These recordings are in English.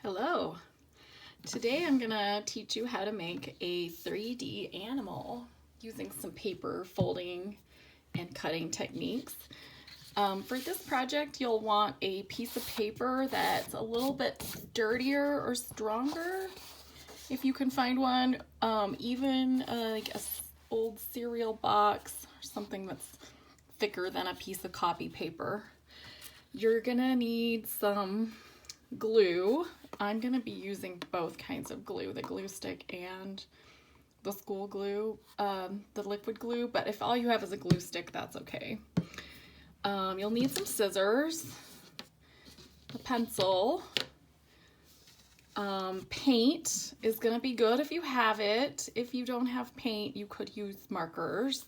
Hello. Today I'm gonna teach you how to make a 3D animal using some paper folding and cutting techniques. For this project, you'll want a piece of paper that's a little bit sturdier or stronger, if you can find one. Even like a old cereal box or something that's thicker than a piece of copy paper. You're gonna need some glue. I'm gonna be using both kinds of glue, the glue stick and the school glue, the liquid glue, but if all you have is a glue stick, that's okay. You'll need some scissors, a pencil, paint is gonna be good if you have it. If you don't have paint, you could use markers.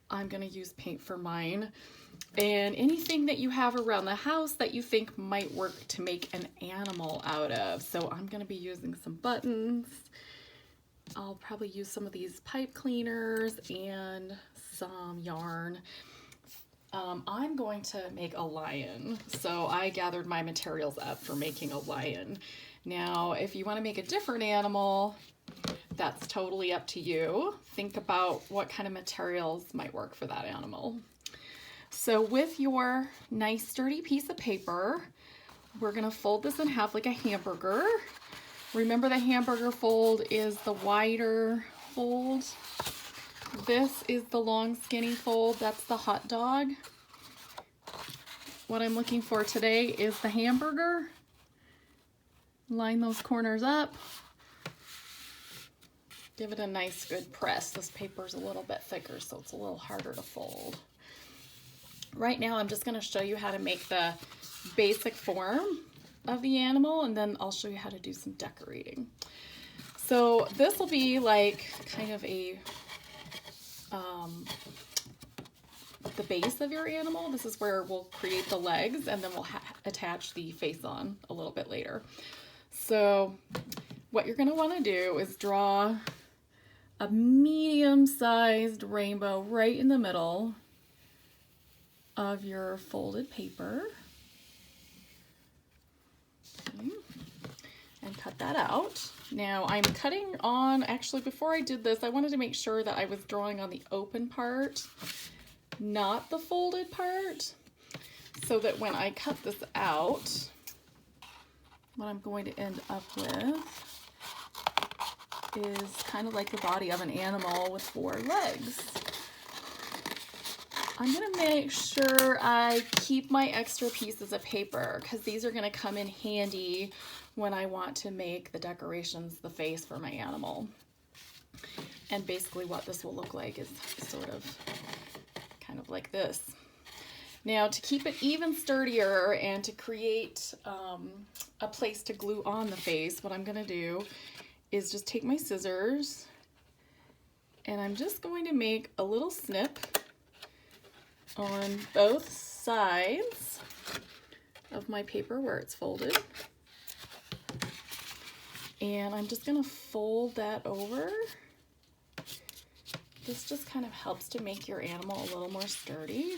I'm gonna use paint for mine. And anything that you have around the house that you think might work to make an animal out of. So I'm gonna be using some buttons. I'll probably use some of these pipe cleaners and some yarn. I'm going to make a lion. So I gathered my materials up for making a lion. Now, if you want to make a different animal, that's totally up to you. Think about what kind of materials might work for that animal. So with your nice sturdy piece of paper, we're gonna fold this in half like a hamburger. Remember, the hamburger fold is the wider fold. This is the long skinny fold, that's the hot dog. What I'm looking for today is the hamburger. Line those corners up. Give it a nice good press. This paper's a little bit thicker, so it's a little harder to fold. Right now, I'm just going to show you how to make the basic form of the animal, and then I'll show you how to do some decorating. So this will be like kind of a the base of your animal. This is where we'll create the legs, and then we'll attach the face on a little bit later. So what you're going to want to do is draw a medium-sized rainbow right in the middle of your folded paper. Okay. And cut that out. Now I'm cutting on, actually before I did this, I wanted to make sure that I was drawing on the open part, not the folded part, so that when I cut this out, what I'm going to end up with is kind of like the body of an animal with 4 legs. I'm gonna make sure I keep my extra pieces of paper because these are gonna come in handy when I want to make the decorations, the face for my animal. And basically what this will look like is sort of kind of like this. Now, to keep it even sturdier and to create a place to glue on the face, what I'm gonna do is just take my scissors and I'm just going to make a little snip on both sides of my paper where it's folded. And I'm just gonna fold that over. This just kind of helps to make your animal a little more sturdy.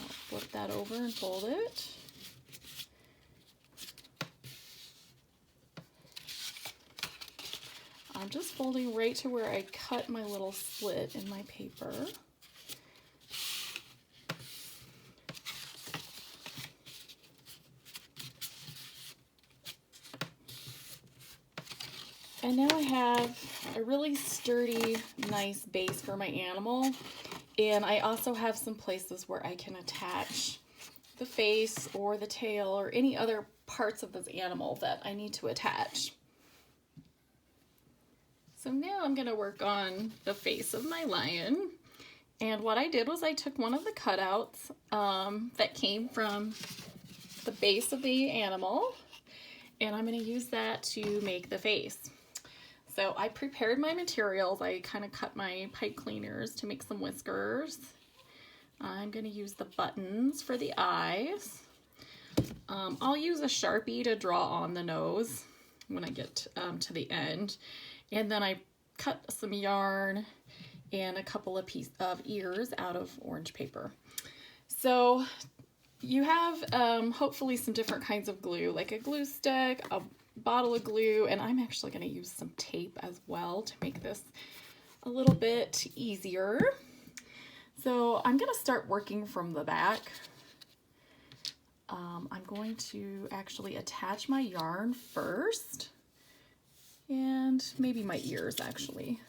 I'll flip that over and fold it. I'm just folding right to where I cut my little slit in my paper. And now I have a really sturdy, nice base for my animal. And I also have some places where I can attach the face or the tail or any other parts of this animal that I need to attach. So now I'm gonna work on the face of my lion. And what I did was I took one of the cutouts that came from the base of the animal, and I'm gonna use that to make the face. So I prepared my materials. I kind of cut my pipe cleaners to make some whiskers. I'm going to use the buttons for the eyes. I'll use a Sharpie to draw on the nose when I get to the end. And then I cut some yarn and a couple of pieces of ears out of orange paper. So you have hopefully some different kinds of glue, like a glue stick, a bottle of glue, and I'm actually going to use some tape as well to make this a little bit easier. So I'm going to start working from the back. I'm going to actually attach my yarn first, and maybe my ears actually.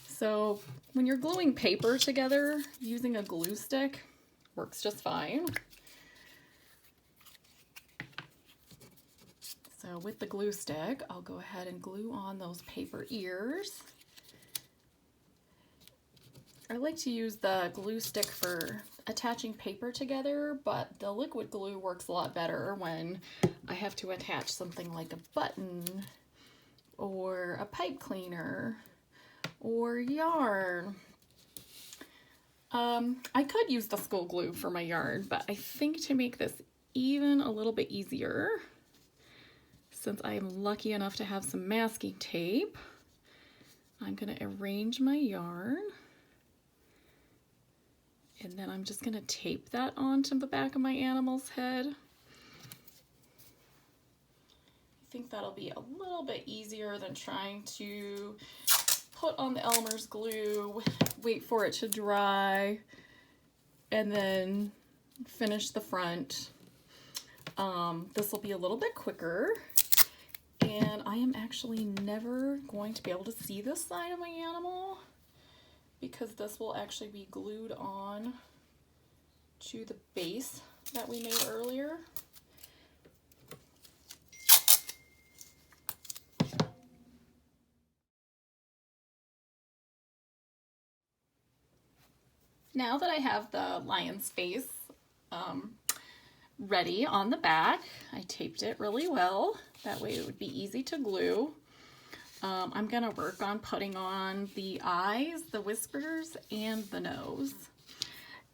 So when you're gluing paper together, using a glue stick works just fine. So with the glue stick, I'll go ahead and glue on those paper ears. I like to use the glue stick for attaching paper together, but the liquid glue works a lot better when I have to attach something like a button or a pipe cleaner or yarn. I could use the school glue for my yarn, but I think to make this even a little bit easier, since I am lucky enough to have some masking tape, I'm going to arrange my yarn. And then I'm just going to tape that onto the back of my animal's head. I think that'll be a little bit easier than trying to put on the Elmer's glue, wait for it to dry, and then finish the front. This will be a little bit quicker. And I am actually never going to be able to see this side of my animal, because this will actually be glued on to the base that we made earlier. Now that I have the lion's face ready on the back, I taped it really well. That way it would be easy to glue. I'm gonna work on putting on the eyes, the whiskers, and the nose.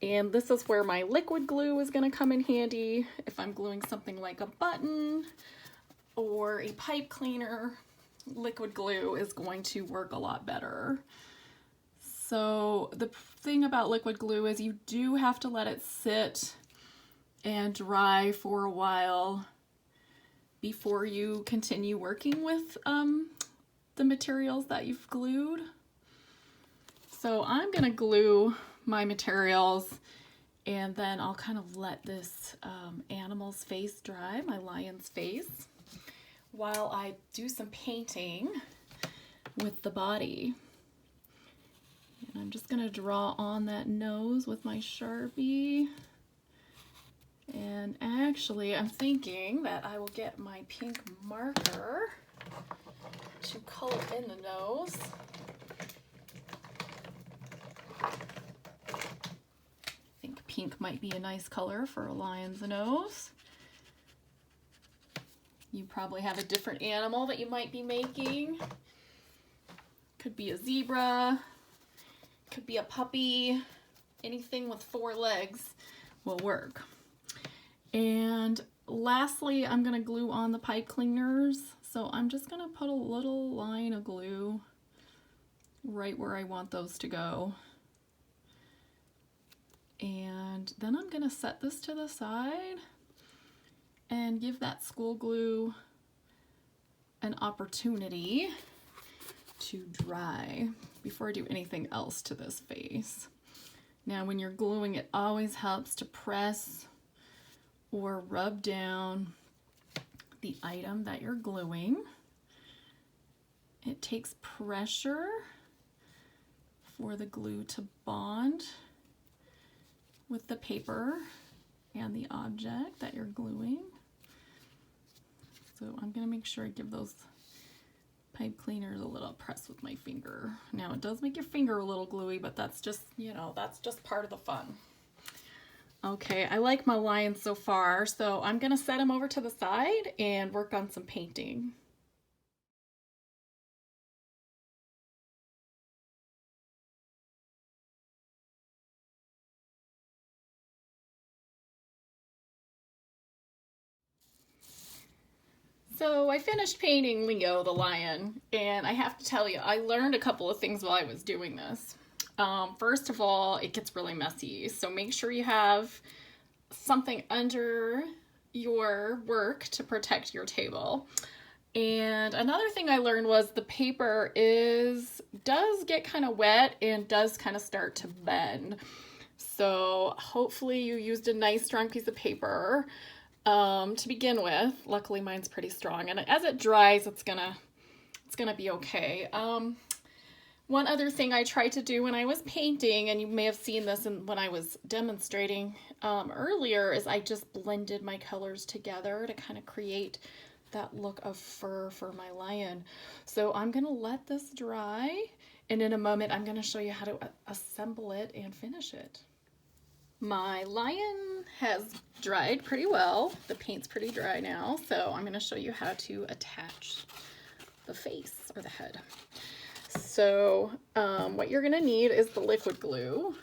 And this is where my liquid glue is gonna come in handy. If I'm gluing something like a button or a pipe cleaner, liquid glue is going to work a lot better. So the thing about liquid glue is you do have to let it sit and dry for a while before you continue working with the materials that you've glued. So I'm gonna glue my materials, and then I'll kind of let this animal's face dry, my lion's face, while I do some painting with the body. And I'm just gonna draw on that nose with my Sharpie. And actually, I'm thinking that I will get my pink marker to color in the nose. I think pink might be a nice color for a lion's nose. You probably have a different animal that you might be making. Could be a zebra, could be a puppy, anything with 4 legs will work. And lastly, I'm gonna glue on the pipe cleaners. So I'm just gonna put a little line of glue right where I want those to go. And then I'm gonna set this to the side and give that school glue an opportunity to dry before I do anything else to this face. Now, when you're gluing, it always helps to press or rub down the item that you're gluing. It takes pressure for the glue to bond with the paper and the object that you're gluing. So I'm gonna make sure I give those pipe cleaners a little press with my finger. Now, it does make your finger a little gluey, but that's just, you know, that's just part of the fun. Okay, I like my lion so far, so I'm gonna set him over to the side and work on some painting. So I finished painting Leo the lion, and I have to tell you, I learned a couple of things while I was doing this. First of all, it gets really messy, so make sure you have something under your work to protect your table. And another thing I learned was the paper does get kind of wet and does kind of start to bend. So hopefully you used a nice strong piece of paper to begin with. Luckily mine's pretty strong, and as it dries, it's gonna be okay. One other thing I tried to do when I was painting, and you may have seen this when I was demonstrating earlier, is I just blended my colors together to kind of create that look of fur for my lion. So I'm gonna let this dry, and in a moment I'm gonna show you how to assemble it and finish it. My lion has dried pretty well. The paint's pretty dry now, so I'm gonna show you how to attach the face or the head. So what you're gonna need is the liquid glue,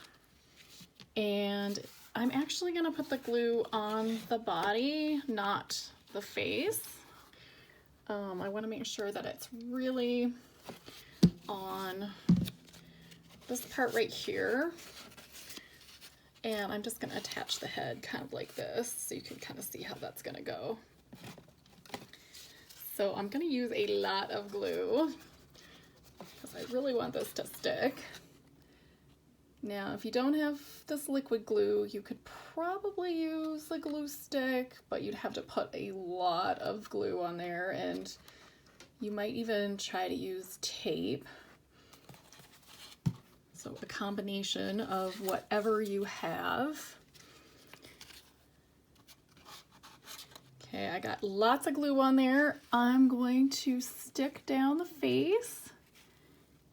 and I'm actually gonna put the glue on the body, not the face. I want to make sure that it's really on this part right here, and I'm just going to attach the head kind of like this so you can kind of see how that's going to go. So I'm going to use a lot of glue because I really want this to stick. Now, if you don't have this liquid glue, you could probably use a glue stick, but you'd have to put a lot of glue on there, and you might even try to use tape. So a combination of whatever you have. Okay, I got lots of glue on there. I'm going to stick down the face,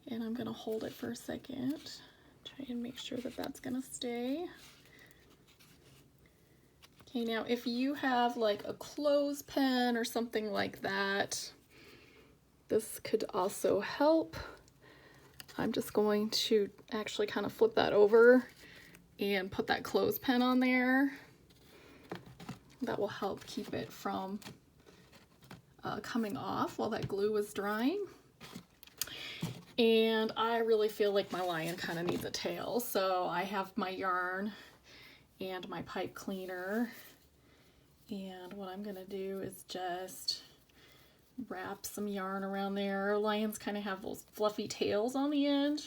and I'm going to hold it for a second. Try and make sure that that's gonna stay. Okay, now if you have like a clothespin or something like that, this could also help. I'm just going to actually kind of flip that over and put that clothespin on there. That will help keep it from coming off while that glue is drying. And I really feel like my lion kind of needs a tail, so I have my yarn and my pipe cleaner, and what I'm gonna do is just wrap some yarn around there. Lions kind of have those fluffy tails on the end,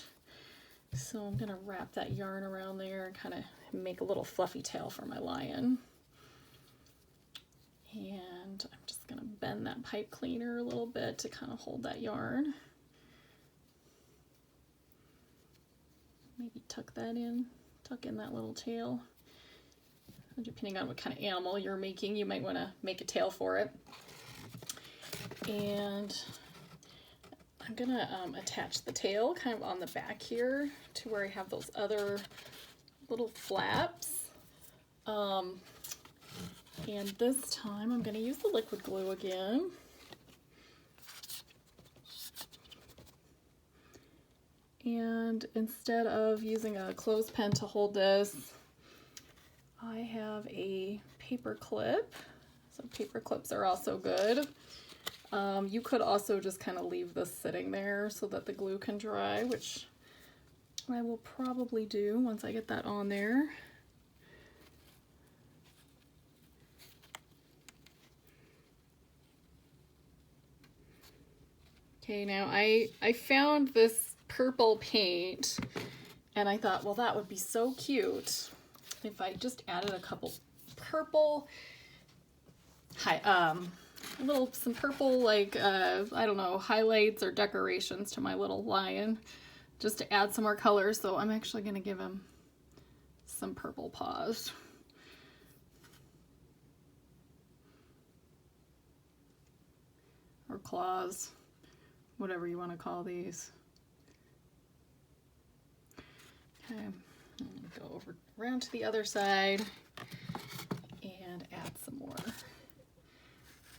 so I'm gonna wrap that yarn around there and kind of make a little fluffy tail for my lion. And I'm just gonna bend that pipe cleaner a little bit to kind of hold that yarn. Maybe tuck in that little tail. Depending on what kind of animal you're making, you might want to make a tail for it. And I'm gonna attach the tail kind of on the back here to where I have those other little flaps. And this time I'm gonna use the liquid glue again. And instead of using a clothespin to hold this, I have a paper clip. So paper clips are also good. You could also just kind of leave this sitting there so that the glue can dry, which I will probably do once I get that on there. Okay, now I found this purple paint, and I thought, well, that would be so cute if I just added a couple purple, some purple, like, I don't know, highlights or decorations to my little lion, just to add some more color. So I'm actually gonna give him some purple paws. Or claws, whatever you want to call these. Okay, go over around to the other side and add some more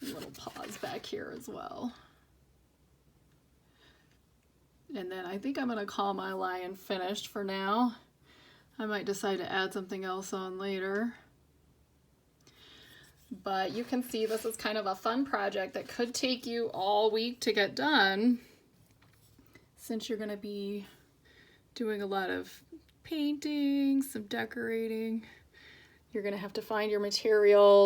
little paws back here as well. And then I think I'm gonna call my lion finished for now. I might decide to add something else on later. But you can see this is kind of a fun project that could take you all week to get done, since you're gonna be doing a lot of painting, some decorating, You're going to have to find your materials.